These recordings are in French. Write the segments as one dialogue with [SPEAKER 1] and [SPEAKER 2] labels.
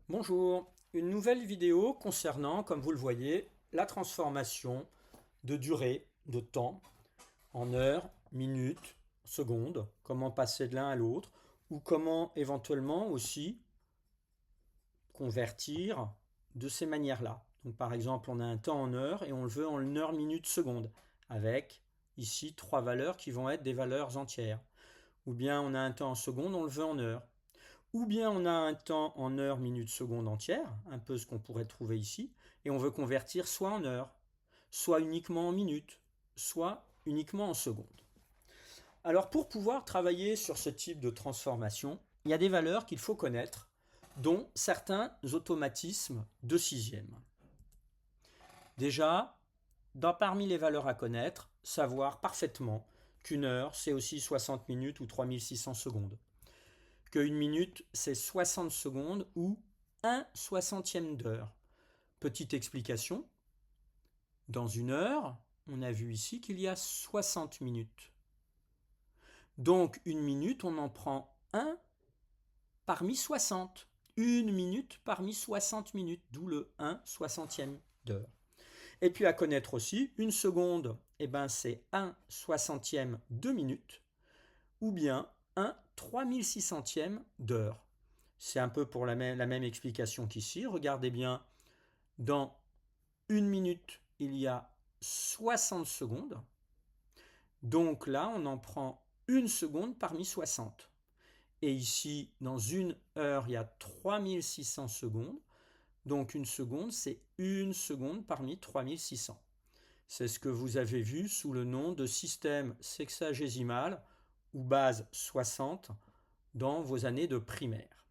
[SPEAKER 1] Bonjour, une nouvelle vidéo concernant, comme vous le voyez, la transformation de durée, de temps, en heures, minutes, secondes, comment passer de l'un à l'autre, ou comment éventuellement aussi convertir de ces manières-là. Donc par exemple, on a un temps en heures et on le veut en heures, minutes, secondes, avec ici trois valeurs qui vont être des valeurs entières. Ou bien on a un temps en secondes, on le veut en heures. Ou bien on a un temps en heures, minutes, secondes entières, un peu ce qu'on pourrait trouver ici, et on veut convertir soit en heures, soit uniquement en minutes, soit uniquement en secondes. Alors pour pouvoir travailler sur ce type de transformation, il y a des valeurs qu'il faut connaître, dont certains automatismes de sixième. Déjà, parmi les valeurs à connaître, savoir parfaitement qu'une heure, c'est aussi 60 minutes ou 3600 secondes. Qu'une minute, c'est 60 secondes ou 1/60 d'heure. Petite explication, dans une heure, on a vu ici qu'il y a 60 minutes. Donc une minute, on en prend 1 parmi 60. Une minute parmi 60 minutes, d'où le 1/60 d'heure. Et puis à connaître aussi, une seconde, c'est 1/60 de minute, ou bien 1/3600 d'heure. C'est un peu pour la même explication qu'ici. Regardez bien, dans une minute, il y a 60 secondes. Donc là, on en prend une seconde parmi 60. Et ici, dans une heure, il y a 3600 secondes. Donc une seconde, c'est une seconde parmi 3600. C'est ce que vous avez vu sous le nom de système sexagésimal ou base 60 dans vos années de primaire.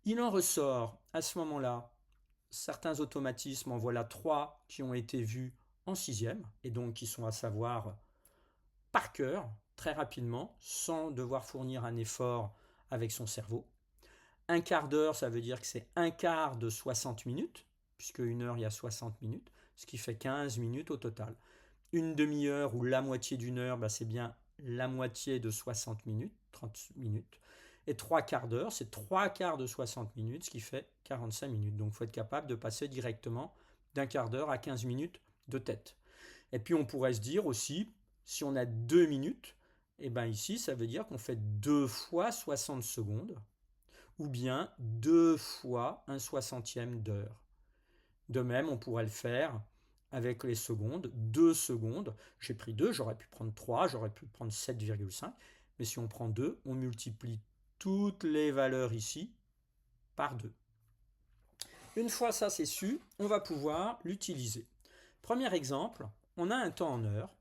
[SPEAKER 1] Il en ressort à ce moment-là certains automatismes, en voilà trois qui ont été vus en sixième, et donc qui sont à savoir par cœur, très rapidement, sans devoir fournir un effort avec son cerveau. Un quart d'heure, ça veut dire que c'est un quart de 60 minutes, puisque une heure, il y a 60 minutes, ce qui fait 15 minutes au total. Une demi-heure ou la moitié d'une heure, c'est bien la moitié de 60 minutes, 30 minutes. Et trois quarts d'heure, c'est trois quarts de 60 minutes, ce qui fait 45 minutes. Donc il faut être capable de passer directement d'un quart d'heure à 15 minutes de tête. Et puis on pourrait se dire aussi, si on a 2 minutes, ici ça veut dire qu'on fait 2 fois 60 secondes, ou bien 2 fois un soixantième d'heure. De même, on pourrait le faire avec les secondes, 2 secondes. J'ai pris 2, j'aurais pu prendre 3, j'aurais pu prendre 7,5. Mais si on prend 2, on multiplie toutes les valeurs ici par 2. Une fois ça c'est su, on va pouvoir l'utiliser. Premier exemple, on a un temps en heures,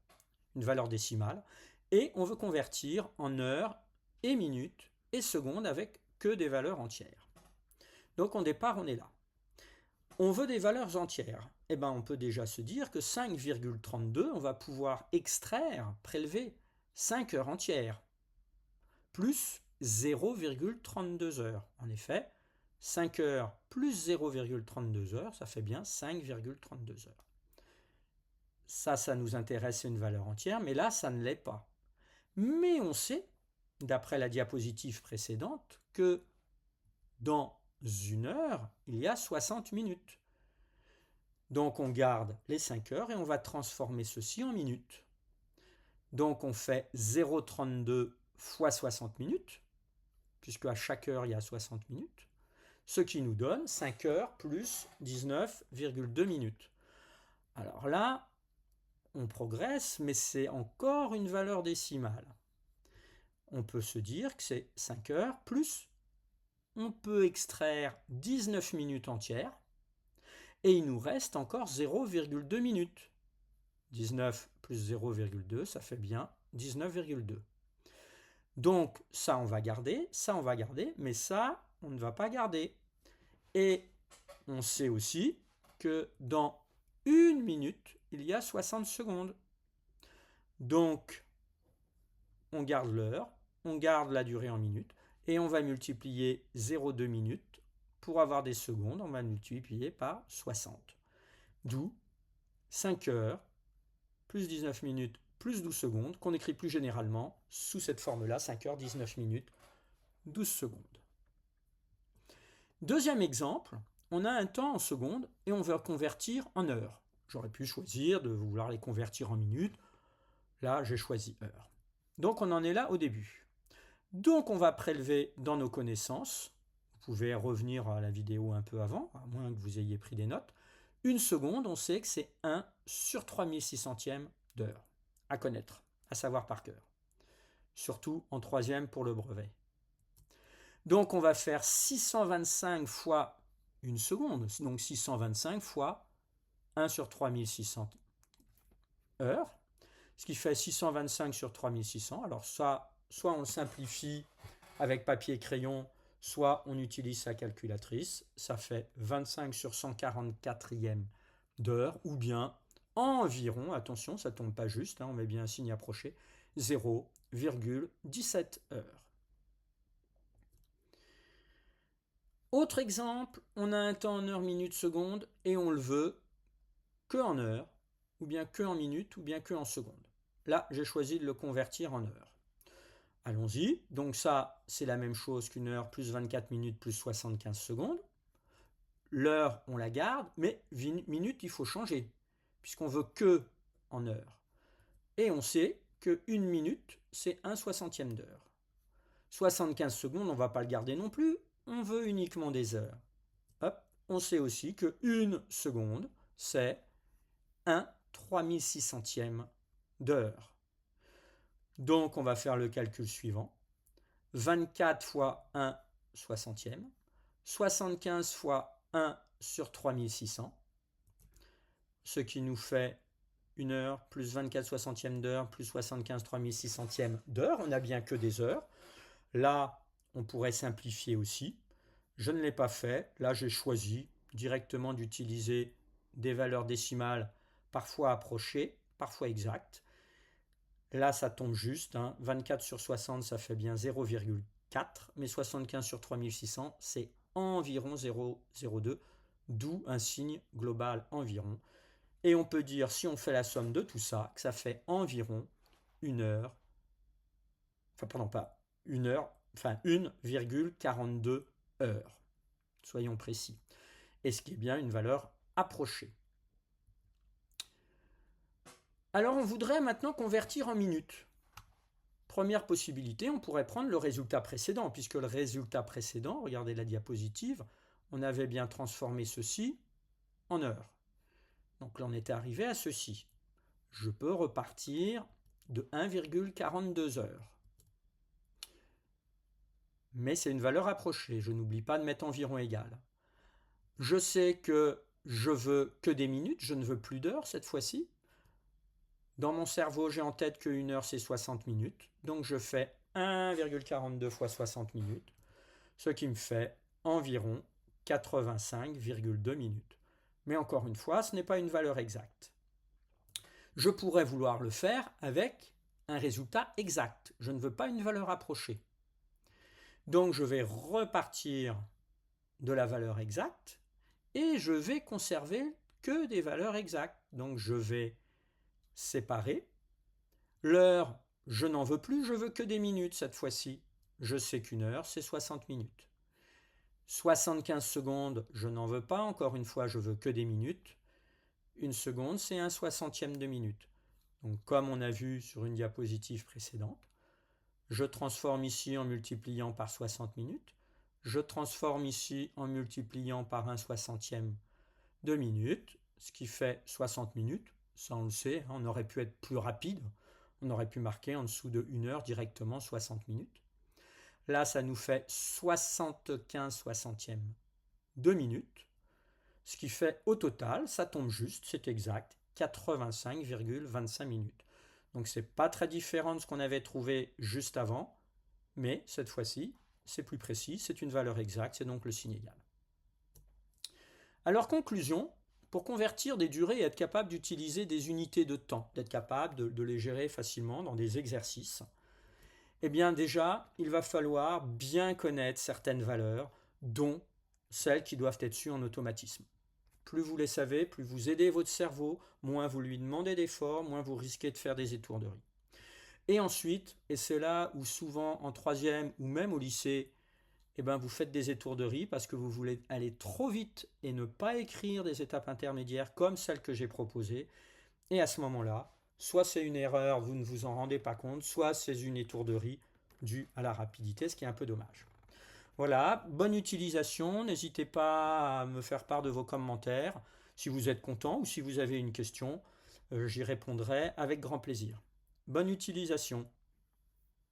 [SPEAKER 1] une valeur décimale, et on veut convertir en heures et minutes et secondes avec que des valeurs entières. Donc au départ, on est là. On veut des valeurs entières. On peut déjà se dire que 5,32, on va pouvoir extraire, prélever 5 heures entières, plus 0,32 heures. En effet, 5 heures plus 0,32 heures, ça fait bien 5,32 heures. Ça nous intéresse une valeur entière, mais là, ça ne l'est pas. Mais on sait, d'après la diapositive précédente, que dans une heure, il y a 60 minutes. Donc on garde les 5 heures et on va transformer ceci en minutes. Donc on fait 0,32 fois 60 minutes, puisque à chaque heure il y a 60 minutes, ce qui nous donne 5 heures plus 19,2 minutes. Alors là, on progresse, mais c'est encore une valeur décimale. On peut se dire que c'est 5 heures plus, on peut extraire 19 minutes entières, et il nous reste encore 0,2 minutes. 19 plus 0,2, ça fait bien 19,2. Donc ça on va garder, mais ça on ne va pas garder. Et on sait aussi que dans une minute, il y a 60 secondes. Donc on garde l'heure, on garde la durée en minutes, et on va multiplier 0,2 minutes. Pour avoir des secondes, on va multiplier par 60. D'où 5 heures plus 19 minutes plus 12 secondes, qu'on écrit plus généralement sous cette forme-là, 5 heures, 19 minutes, 12 secondes. Deuxième exemple, on a un temps en secondes et on veut convertir en heures. J'aurais pu choisir de vouloir les convertir en minutes. Là, j'ai choisi heures. Donc on en est là au début. Donc on va prélever dans nos connaissances, vous pouvez revenir à la vidéo un peu avant, à moins que vous ayez pris des notes, une seconde, on sait que c'est 1 sur 3600e d'heure, à connaître, à savoir par cœur. Surtout en troisième pour le brevet. Donc on va faire 625 fois une seconde, donc 625 fois 1 sur 3600 heures, ce qui fait 625 sur 3600. Alors ça, soit on le simplifie avec papier et crayon, soit on utilise sa calculatrice, ça fait 25 sur 144e d'heure, ou bien environ, attention, ça ne tombe pas juste, on met bien un signe approché, 0,17 heures. Autre exemple, on a un temps en heures, minutes, secondes, et on le veut que en heures, ou bien que en minutes, ou bien que en secondes. Là, j'ai choisi de le convertir en heures. Allons-y. Donc ça, c'est la même chose qu'une heure plus 24 minutes plus 75 secondes. L'heure, on la garde, mais minute, il faut changer, puisqu'on veut que en heures. Et on sait que une minute, c'est 1/60e d'heure. 75 secondes, on ne va pas le garder non plus, on veut uniquement des heures. Hop, on sait aussi que une seconde, c'est 1/3600e d'heure. Donc on va faire le calcul suivant. 24 fois 1 60e, 75 fois 1 sur 3600, ce qui nous fait 1 heure plus 24 60e d'heure plus 75 3600e d'heure. On n'a bien que des heures. Là, on pourrait simplifier aussi. Je ne l'ai pas fait. Là, j'ai choisi directement d'utiliser des valeurs décimales parfois approchées, parfois exactes. Là, ça tombe juste. 24 sur 60, ça fait bien 0,4. Mais 75 sur 3600, c'est environ 0,02. D'où un signe global environ. Et on peut dire, si on fait la somme de tout ça, que ça fait environ 1 heure. Enfin, pardon, pas 1 heure. Enfin, 1,42 heures. Soyons précis. Et ce qui est bien une valeur approchée. Alors on voudrait maintenant convertir en minutes. Première possibilité, on pourrait prendre le résultat précédent, puisque le résultat précédent, regardez la diapositive, on avait bien transformé ceci en heures. Donc là on était arrivé à ceci. Je peux repartir de 1,42 heures. Mais c'est une valeur approchée, je n'oublie pas de mettre environ égal. Je sais que je veux que des minutes, je ne veux plus d'heures cette fois-ci. Dans mon cerveau, j'ai en tête que 1 heure, c'est 60 minutes. Donc je fais 1,42 fois 60 minutes, ce qui me fait environ 85,2 minutes. Mais encore une fois, ce n'est pas une valeur exacte. Je pourrais vouloir le faire avec un résultat exact. Je ne veux pas une valeur approchée. Donc je vais repartir de la valeur exacte et je vais conserver que des valeurs exactes. Donc je vais séparer. L'heure, je n'en veux plus, je veux que des minutes cette fois-ci. Je sais qu'une heure, c'est 60 minutes. 75 secondes, je n'en veux pas, encore une fois, je veux que des minutes. Une seconde, c'est 1/60e de minute. Donc comme on a vu sur une diapositive précédente, je transforme ici en multipliant par 60 minutes. Je transforme ici en multipliant par 1/60e de minute, ce qui fait 60 minutes. Ça, on le sait, on aurait pu être plus rapide. On aurait pu marquer en dessous de 1 heure directement 60 minutes. Là, ça nous fait 75 60e de minutes, ce qui fait au total, ça tombe juste, c'est exact, 85,25 minutes. Donc c'est pas très différent de ce qu'on avait trouvé juste avant, mais cette fois-ci, c'est plus précis, c'est une valeur exacte, c'est donc le signe égal. Alors conclusion, pour convertir des durées et être capable d'utiliser des unités de temps, d'être capable de les gérer facilement dans des exercices, eh bien déjà, il va falloir bien connaître certaines valeurs, dont celles qui doivent être sues en automatisme. Plus vous les savez, plus vous aidez votre cerveau, moins vous lui demandez d'efforts, moins vous risquez de faire des étourderies. Et ensuite, et c'est là où souvent en troisième ou même au lycée, eh ben, vous faites des étourderies parce que vous voulez aller trop vite et ne pas écrire des étapes intermédiaires comme celles que j'ai proposées. Et à ce moment-là, soit c'est une erreur, vous ne vous en rendez pas compte, soit c'est une étourderie due à la rapidité, ce qui est un peu dommage. Voilà, bonne utilisation, n'hésitez pas à me faire part de vos commentaires. Si vous êtes content ou si vous avez une question, j'y répondrai avec grand plaisir. Bonne utilisation.